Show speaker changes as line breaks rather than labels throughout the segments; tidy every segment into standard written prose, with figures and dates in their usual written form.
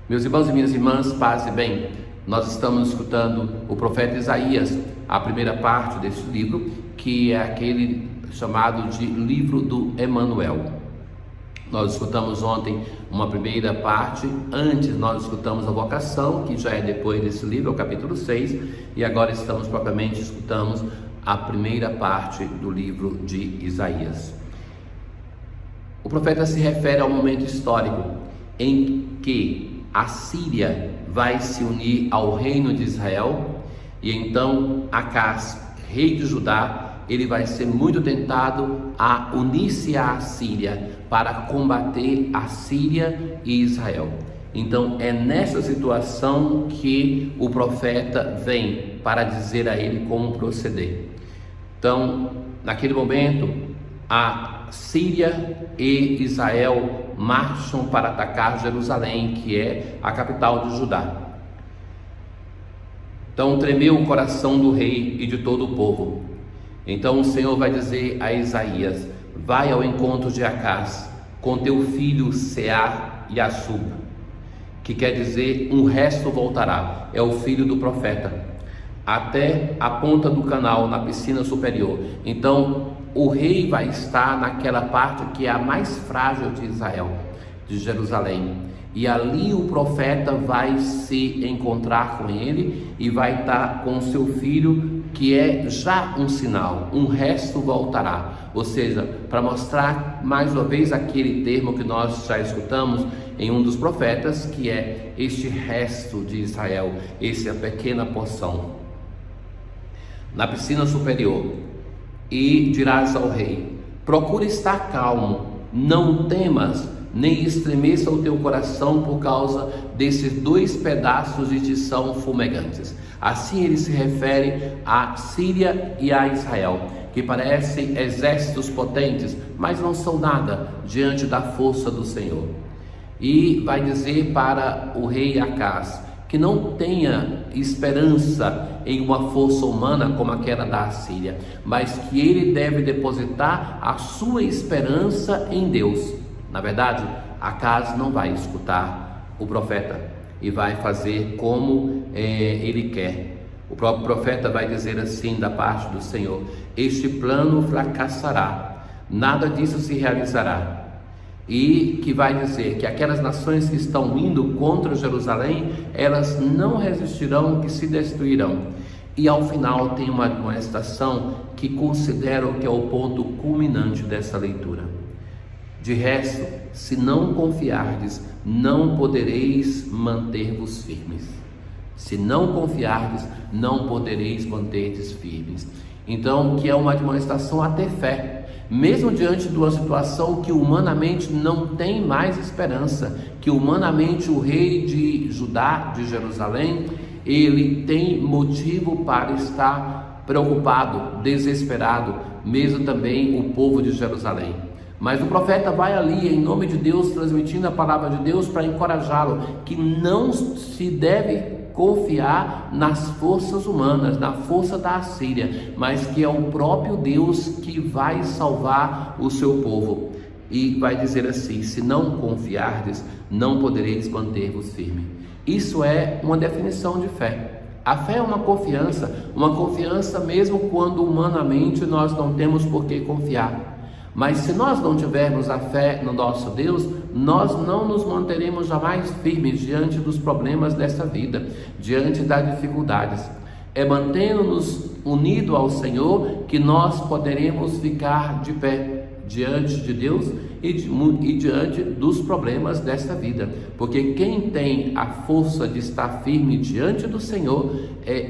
Meus irmãos e minhas irmãs, paz e bem, nós estamos escutando o profeta Isaías, a primeira parte desse livro, que é aquele chamado de livro do Emanuel. Nós escutamos ontem uma primeira parte, antes nós escutamos a vocação, que já é depois desse livro, é o capítulo 6, e agora estamos propriamente escutamos a primeira parte do livro de Isaías. O profeta se refere ao momento histórico em que a Síria vai se unir ao reino de Israel, e então Acaz, rei de Judá, ele vai ser muito tentado a unir-se à Síria para combater a Síria e Israel. Então é nessa situação que o profeta vem para dizer a ele como proceder. Então, naquele momento, a Síria e Israel marcham para atacar Jerusalém, que é a capital de Judá. Então tremeu o coração do rei e de todo o povo. Então o Senhor vai dizer a Isaías: vai ao encontro de Acaz com teu filho Sear e Assub, que quer dizer um resto voltará, é o filho do profeta, até a ponta do canal na piscina superior. Então o rei vai estar naquela parte que é a mais frágil de Israel, de Jerusalém, e ali o profeta vai se encontrar com ele e vai estar com seu filho, que é já um sinal, um resto voltará, ou seja, para mostrar mais uma vez aquele termo que nós já escutamos em um dos profetas, que é este resto de Israel, essa pequena porção. Na piscina superior, e dirás ao rei: procura estar calmo, não temas, nem estremeça o teu coração por causa desses dois pedaços de tição fumegantes. Assim ele se refere à Síria e a Israel, que parecem exércitos potentes, mas não são nada diante da força do Senhor. E vai dizer para o rei Acaz que não tenha esperança em uma força humana como aquela da Síria, mas que ele deve depositar a sua esperança em Deus. Na verdade, Acaz não vai escutar o profeta e vai fazer como ele quer. O próprio profeta vai dizer assim da parte do Senhor: este plano fracassará, nada disso se realizará. E que vai dizer que aquelas nações que estão indo contra Jerusalém, elas não resistirão, que se destruirão. E ao final tem uma admoestação que considero que é o ponto culminante dessa leitura: de resto, se não confiardes, não podereis manter-vos firmes. Se não confiardes, não podereis manter-vos firmes. Então, que é uma admoestação a ter fé, mesmo diante de uma situação que humanamente não tem mais esperança, que humanamente o rei de Judá, de Jerusalém, ele tem motivo para estar preocupado, desesperado, mesmo também o povo de Jerusalém. Mas o profeta vai ali, em nome de Deus, transmitindo a palavra de Deus para encorajá-lo, que não se deve confiar nas forças humanas, na força da Assíria, mas que é o próprio Deus que vai salvar o seu povo. E vai dizer assim: se não confiardes, não podereis manter-vos firme. Isso é uma definição de fé. A fé é uma confiança mesmo quando humanamente nós não temos por que confiar. Mas se nós não tivermos a fé no nosso Deus, nós não nos manteremos jamais firmes diante dos problemas dessa vida, diante das dificuldades. É mantendo-nos unidos ao Senhor que nós poderemos ficar de pé diante de Deus e diante dos problemas desta vida. Porque quem tem a força de estar firme diante do Senhor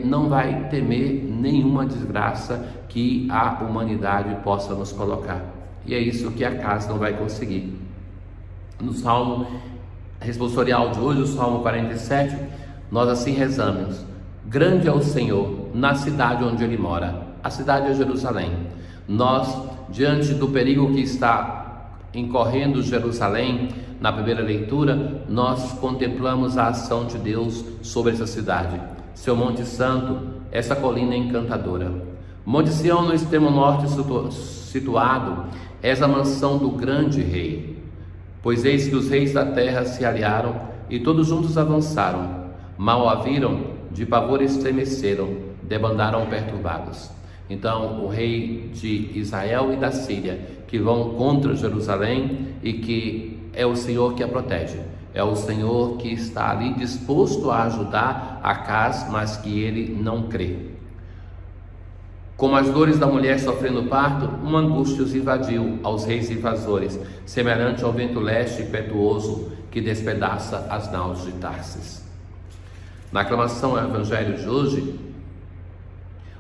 não vai temer nenhuma desgraça que a humanidade possa nos colocar. E é isso que Acaz não vai conseguir. No Salmo responsorial de hoje, o Salmo 47, nós assim rezamos: grande é o Senhor na cidade onde Ele mora. A cidade é Jerusalém. Nós, diante do perigo que está incorrendo Jerusalém, na primeira leitura, nós contemplamos a ação de Deus sobre essa cidade. Seu Monte Santo, essa colina encantadora. Monte Sião, no extremo norte situado, és a mansão do grande rei. Pois eis que os reis da terra se aliaram e todos juntos avançaram. Mal a viram, de pavor estremeceram, debandaram perturbados. Então o rei de Israel e da Síria, que vão contra Jerusalém, e que é o Senhor que a protege, é o Senhor que está ali disposto a ajudar Acaz, mas que ele não crê. Como as dores da mulher sofrendo parto, uma angústia os invadiu aos reis invasores, semelhante ao vento leste impetuoso que despedaça as naus de Tarsis. Na aclamação ao Evangelho de hoje: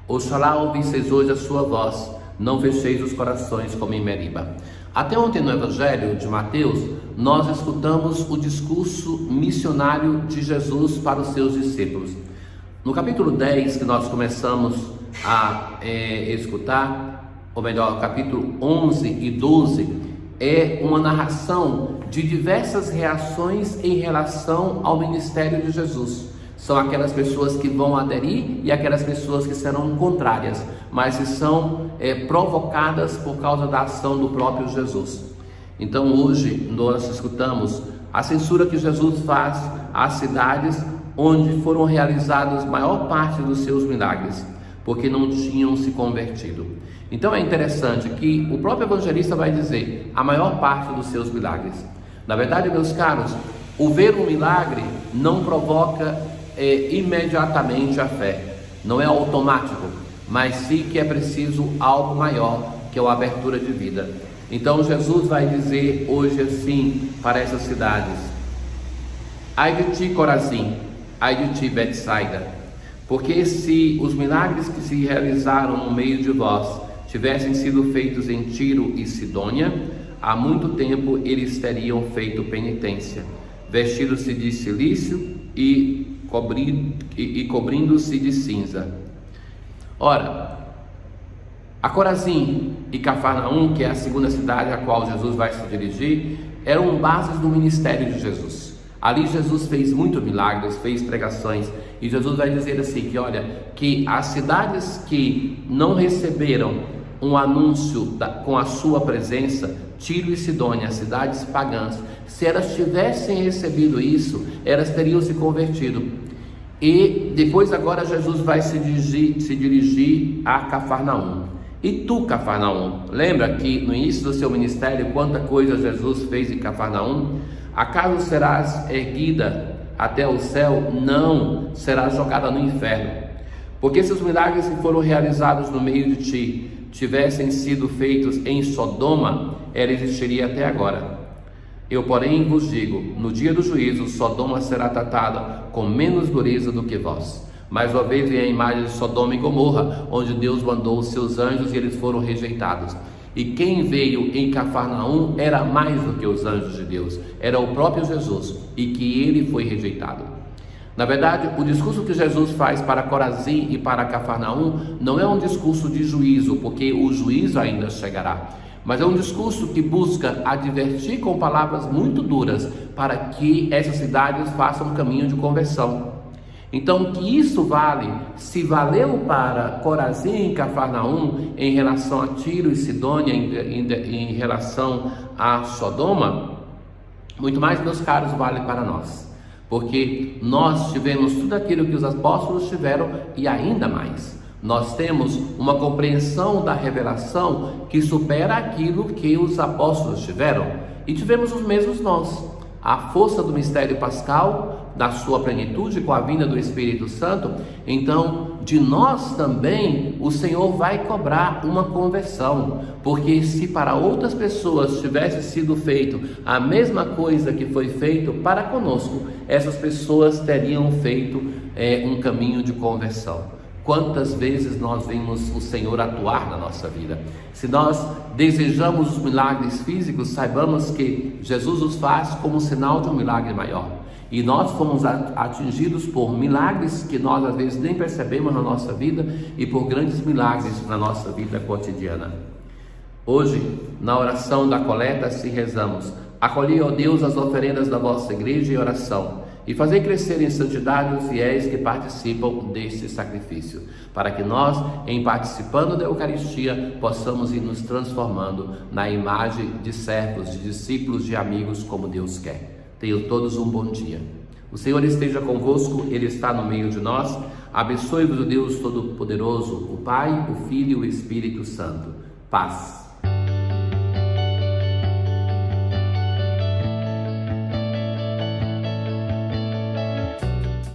Oxalá ouvisseis hoje a sua voz, não fecheis os corações como em Meriba. Até ontem no Evangelho de Mateus, nós escutamos o discurso missionário de Jesus para os seus discípulos. No capítulo 10, que nós começamos a escutar, ou melhor, capítulo 11 e 12, é uma narração de diversas reações em relação ao ministério de Jesus. São aquelas pessoas que vão aderir e aquelas pessoas que serão contrárias, mas que são provocadas por causa da ação do próprio Jesus. Então hoje nós escutamos a censura que Jesus faz às cidades onde foram realizados a maior parte dos seus milagres, porque não tinham se convertido. Então é interessante que o próprio evangelista vai dizer a maior parte dos seus milagres. Na verdade, meus caros, o ver um milagre não provoca imediatamente a fé, não é automático, mas sim que é preciso algo maior, que é a abertura de vida. Então Jesus vai dizer hoje assim para essas cidades: ai de ti, Corazim, ai de ti, Betsaida, porque se os milagres que se realizaram no meio de vós tivessem sido feitos em Tiro e Sidônia, há muito tempo eles teriam feito penitência, vestidos-se de cilício e cobrindo-se de cinza. Ora, a Corazim e Cafarnaum, que é a segunda cidade a qual Jesus vai se dirigir, eram bases do ministério de Jesus. Ali Jesus fez muitos milagres, fez pregações, e Jesus vai dizer assim que, olha, que as cidades que não receberam um anúncio com a sua presença, Tiro e Sidônia, cidades pagãs, se elas tivessem recebido isso, elas teriam se convertido. E depois agora Jesus vai se dirigir a Cafarnaum. E tu, Cafarnaum, lembra que no início do seu ministério, quanta coisa Jesus fez em Cafarnaum? Acaso serás erguida até o céu? Não, serás jogada no inferno. Porque se os milagres que foram realizados no meio de ti tivessem sido feitos em Sodoma, ela existiria até agora. Eu, porém, vos digo, no dia do juízo, Sodoma será tratada com menos dureza do que vós. Mais uma vez vem a imagem de Sodoma e Gomorra, onde Deus mandou os seus anjos e eles foram rejeitados. E quem veio em Cafarnaum era mais do que os anjos de Deus, era o próprio Jesus, e que ele foi rejeitado. Na verdade, o discurso que Jesus faz para Corazim e para Cafarnaum não é um discurso de juízo, porque o juízo ainda chegará, mas é um discurso que busca advertir com palavras muito duras para que essas cidades façam um caminho de conversão. Então, que isso vale, se valeu para Corazim e Cafarnaum em relação a Tiro e Sidônia, em relação a Sodoma, muito mais, meus caros, vale para nós, porque nós tivemos tudo aquilo que os apóstolos tiveram e ainda mais. Nós temos uma compreensão da revelação que supera aquilo que os apóstolos tiveram, e tivemos os mesmos nós. A força do mistério pascal, da sua plenitude com a vinda do Espírito Santo, então de nós também o Senhor vai cobrar uma conversão, porque se para outras pessoas tivesse sido feito a mesma coisa que foi feito para conosco, essas pessoas teriam feito um caminho de conversão. Quantas vezes nós vimos o Senhor atuar na nossa vida? Se nós desejamos os milagres físicos, saibamos que Jesus os faz como sinal de um milagre maior. E nós fomos atingidos por milagres que nós às vezes nem percebemos na nossa vida e por grandes milagres na nossa vida cotidiana. Hoje, na oração da coleta, se rezamos: acolhei, ó Deus, as oferendas da vossa igreja em oração, e fazer crescer em santidade os fiéis que participam deste sacrifício, para que nós, em participando da Eucaristia, possamos ir nos transformando na imagem de servos, de discípulos, de amigos, como Deus quer. Tenham todos um bom dia. O Senhor esteja convosco, Ele está no meio de nós. Abençoe-vos o Deus Todo-Poderoso, o Pai, o Filho e o Espírito Santo. Paz.